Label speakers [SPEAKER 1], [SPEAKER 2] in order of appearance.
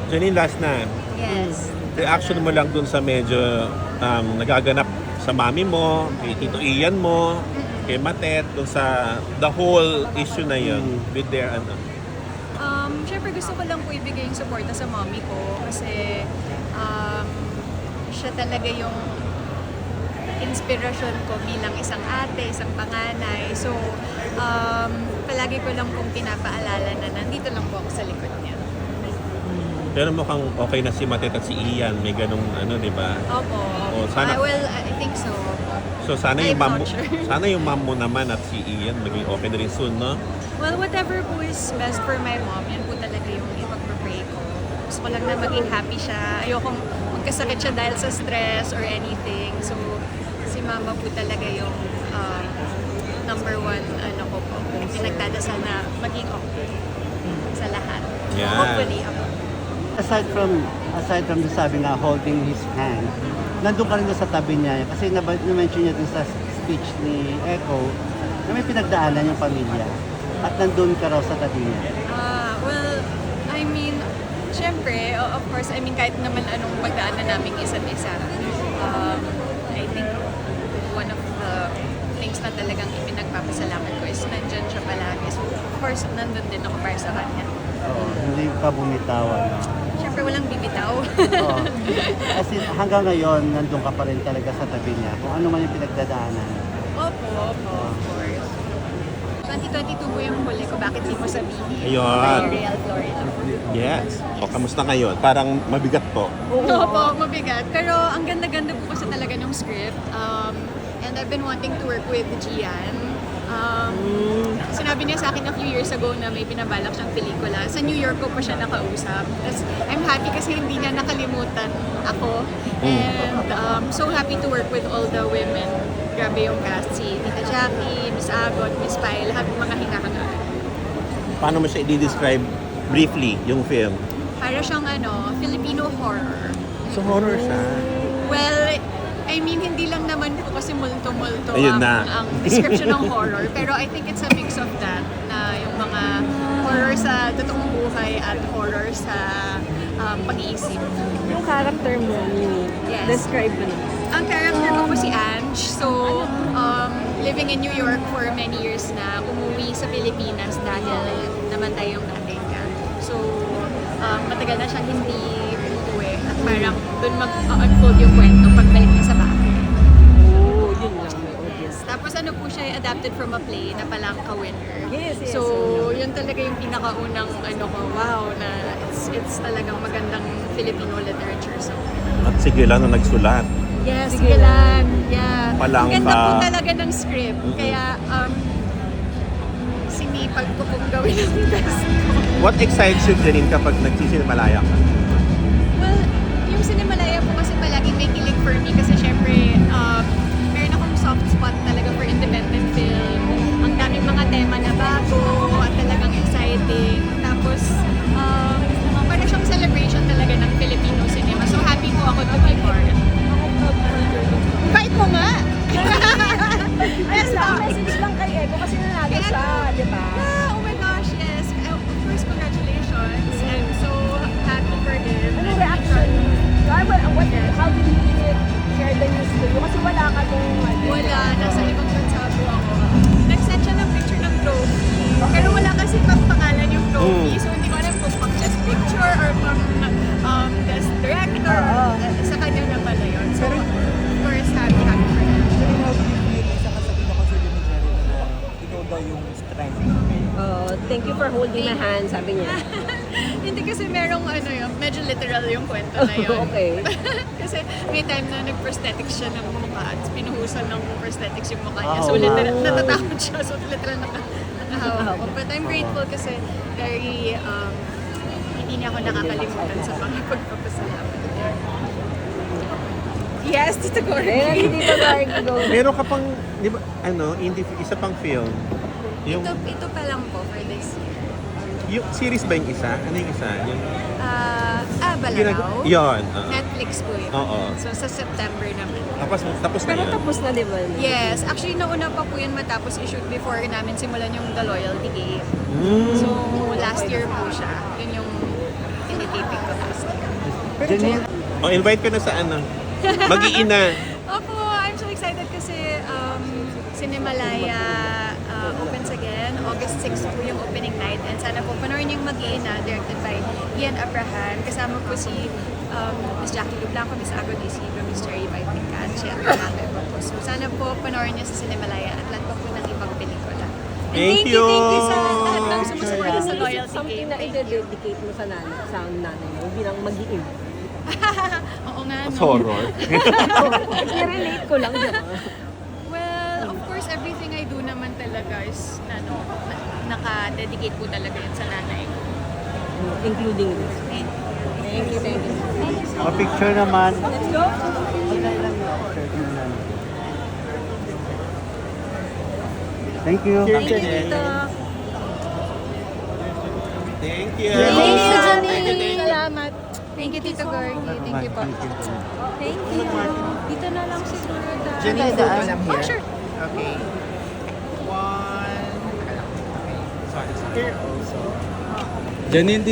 [SPEAKER 1] Janine, last na.
[SPEAKER 2] Yes.
[SPEAKER 1] Reaction mo lang dun sa medyo nagaganap sa mami mo, kay Tito Ian mo, kay Matet, dun sa the whole issue na yun with their
[SPEAKER 2] Siyempre gusto ko lang po ibigay yung suporta sa mommy ko kasi siya talaga yung inspirasyon ko bilang isang ate, isang panganay. So, palagi ko lang pong pinapaalala na nandito lang po ako sa likod niya.
[SPEAKER 1] Pero mukhang okay na si Matet at si Ian, may ganong di ba?
[SPEAKER 2] Opo.
[SPEAKER 1] Oh, sana-
[SPEAKER 2] Well, I think so.
[SPEAKER 1] So sana
[SPEAKER 2] I'm
[SPEAKER 1] yung mom,
[SPEAKER 2] not sure.
[SPEAKER 1] sana yung mom mo naman at si Ian maging okay na rin soon, no?
[SPEAKER 2] Well, whatever po is best for my mom, yun po talaga yung ipag-pray ko. Gusto ko lang na maging happy siya. Ayokong magkasakit siya dahil sa stress or anything. So, si mama po talaga yung number one, ko po. Pinagdadasal na maging okay sa lahat. So,
[SPEAKER 1] Yeah.
[SPEAKER 2] hopefully, ako.
[SPEAKER 3] Aside from the sabi nga holding his hand, nandun ka rin doon sa tabi niya. Kasi na-mention niya dun sa speech ni Echo na may pinagdaanan yung pamilya. At nandun ka raw sa tabi niya.
[SPEAKER 2] Well, I mean, syempre, of course, I mean, kahit naman anong pagdaanan namin isa't isa, I think one of the things na talagang ipinagpapasalamat ko is nandyan siya palagi. So, of course, nandun din ako para sa kanya.
[SPEAKER 3] Oo, hindi ka bumitawan.
[SPEAKER 2] Syempre, walang bibitaw.
[SPEAKER 3] Oo. Kasi hanggang ngayon, nandun ka pa rin talaga sa tabi niya. Kung ano man yung pinagdadaanan.
[SPEAKER 2] Opo, of course. 2022 po yung huli ko, bakit di mo sabihin?
[SPEAKER 1] Ayun.
[SPEAKER 2] By Real Florida.
[SPEAKER 1] Yes. O, kamusta ngayon? Parang mabigat to.
[SPEAKER 2] Opo, mabigat. Pero ang ganda-ganda po kasi talaga ng script. And I've been wanting to work with Gian. Sinabi niya sa akin a few years ago na may pinabalak siyang pelikula. Sa New York ko pa siya nakausap. Tapos I'm happy kasi hindi niya nakalimutan ako. And so happy to work with all the women. Grabe yung cast. Si Tita Jackie, Miss Agot, Miss Pai, lahat ng mga hinahangaan.
[SPEAKER 1] Paano mo siya i-describe briefly yung film?
[SPEAKER 2] Para siyang Filipino horror.
[SPEAKER 1] So horror siya.
[SPEAKER 2] Well, I mean, hindi lang naman po kasi multo-multo
[SPEAKER 1] Ayun na.
[SPEAKER 2] ang description ng horror. Pero I think it's a mix of that, na yung mga horror sa totoong buhay at horror sa pag-iisip.
[SPEAKER 4] Yung character mo,
[SPEAKER 2] Yes.
[SPEAKER 4] describe mo na.
[SPEAKER 2] Ang character ko po si Ange. So, living in New York for many years na, umuwi sa Pilipinas dahil namatay yung tatay niya. So, matagal na siyang hindi umuwi. At parang doon mag-unfold yung kwento pagbalik niya sa bahay.
[SPEAKER 4] Oo, yun lang.
[SPEAKER 2] Yes. Tapos po siya adapted from a play na Palangka winner.
[SPEAKER 4] Yes, yes.
[SPEAKER 2] So, yun talaga yung pinakaunang ko, wow, na it's talagang magandang Filipino literature. So,
[SPEAKER 1] At sige lang na nagsulat.
[SPEAKER 2] yes,
[SPEAKER 4] Sige
[SPEAKER 2] Gilan. Yeah.
[SPEAKER 1] Palangka.
[SPEAKER 2] Ang ganda po talaga ng script. Kaya, sinipag ko pong gawin ang best ko.
[SPEAKER 1] What excites you, Janine, kapag nagsisinmalaya ka?
[SPEAKER 2] Well, yung Cinemalaya po kasi palagi may kilig for me kasi syempre, meron akong soft spot talaga for independent film. Ang daming mga tema na bago at talagang exciting. Tapos, para siyang celebration talaga ng Filipino cinema. So happy po ako to be part. Bait mo nga!
[SPEAKER 4] Ayun lang, message lang kay Ego kasi nanalo
[SPEAKER 2] Kay
[SPEAKER 4] siya,
[SPEAKER 2] Ego.
[SPEAKER 4] di ba?
[SPEAKER 2] Yeah, oh my gosh, yes. Of course, congratulations. I'm so happy for him.
[SPEAKER 4] Ano reaction? How did he share the news to you? Kasi wala ka nung
[SPEAKER 2] Wala, nasa ibang bansa po ako. Nag-send siya ng picture ng trophy. Pero wala kasi pang pangalan yung trophy. So hindi ko alam kung pang best picture or pang best director. Sa kanya na pala yun. So, of course, happy for him.
[SPEAKER 4] Thank you for holding my hand, sabi niya.
[SPEAKER 2] Hindi kasi merong yun, medyo literal yung kwento na yun.
[SPEAKER 4] Okay.
[SPEAKER 2] Kasi may time na nag-prosthetics siya ng mukha at pinuhusan ng prosthetics yung mukha niya.
[SPEAKER 3] Oh,
[SPEAKER 2] So literal,
[SPEAKER 3] wow.
[SPEAKER 2] natatakot siya. So literal nakahawak ko. But I'm grateful kasi very, hindi niya ako nakakalimutan sa mga pagpapasalamat. Yes, Tita Cory.
[SPEAKER 4] Ayun, dito tayo go.
[SPEAKER 1] Meron ka pang, di ba, isa pang film. Yung,
[SPEAKER 2] Ito pa lang po for this year.
[SPEAKER 1] yung series ba yung isa? Ano yung isa? Yung,
[SPEAKER 2] Balaraw.
[SPEAKER 1] Yun.
[SPEAKER 2] Netflix po yun.
[SPEAKER 1] Oo.
[SPEAKER 2] So sa September naman.
[SPEAKER 1] Tapos na
[SPEAKER 4] Pero
[SPEAKER 1] yun.
[SPEAKER 4] tapos na, di ba?
[SPEAKER 2] Yes, actually nauna pa po yun matapos i-shoot before namin simulan yung The Loyalty Game.
[SPEAKER 1] Mm.
[SPEAKER 2] So last year po siya. Yun yung tinitipig ko last
[SPEAKER 3] Janine,
[SPEAKER 1] O, invite ka na sa ano? Mag-iina.
[SPEAKER 2] Opo, I'm so excited kasi Cinemalaya opens again. August 6 po yung opening night. And sana po panoorin yung Mag-iina, directed by Ian Abrahan. Kasama po si Miss Jackie Lublanco, Miss Agod Isidro, Miss Cherry Vaitica, at si Armando Iba po. So sana po panoorin niyo sa Cinemalaya at lahat po ng ibang pelikula. And
[SPEAKER 1] Thank
[SPEAKER 2] thank you
[SPEAKER 1] you.
[SPEAKER 2] sa lahat ng sumusuporta sa loyalty
[SPEAKER 4] Something
[SPEAKER 2] game.
[SPEAKER 4] na
[SPEAKER 2] Thank you.
[SPEAKER 4] i-dedicate mo sa nanay mo bilang mag-iim.
[SPEAKER 2] Oo nga,
[SPEAKER 1] Mas
[SPEAKER 2] no?
[SPEAKER 1] horror.
[SPEAKER 4] I-relate ko lang, di ba?
[SPEAKER 2] Well, of course, everything I do naman talaga is naka-dedicate po talaga yun sa nanay ko.
[SPEAKER 4] Including this. Thank you, thank you.
[SPEAKER 3] picture naman.
[SPEAKER 4] Let's go!
[SPEAKER 3] Thank you.
[SPEAKER 2] Thank you, Tito.
[SPEAKER 1] Thank you.
[SPEAKER 2] Thank you,
[SPEAKER 1] Thank you,
[SPEAKER 2] Janine.
[SPEAKER 1] thank you.
[SPEAKER 2] Salamat. Thank you, Tito Gorgie. Thank you po.
[SPEAKER 4] Thank you.
[SPEAKER 2] Dito na lang siguro tayo.
[SPEAKER 5] Janine, photo lang here.
[SPEAKER 2] Oh, sure.
[SPEAKER 5] Okay. One. Okay. Sorry. Here also.
[SPEAKER 6] Janine,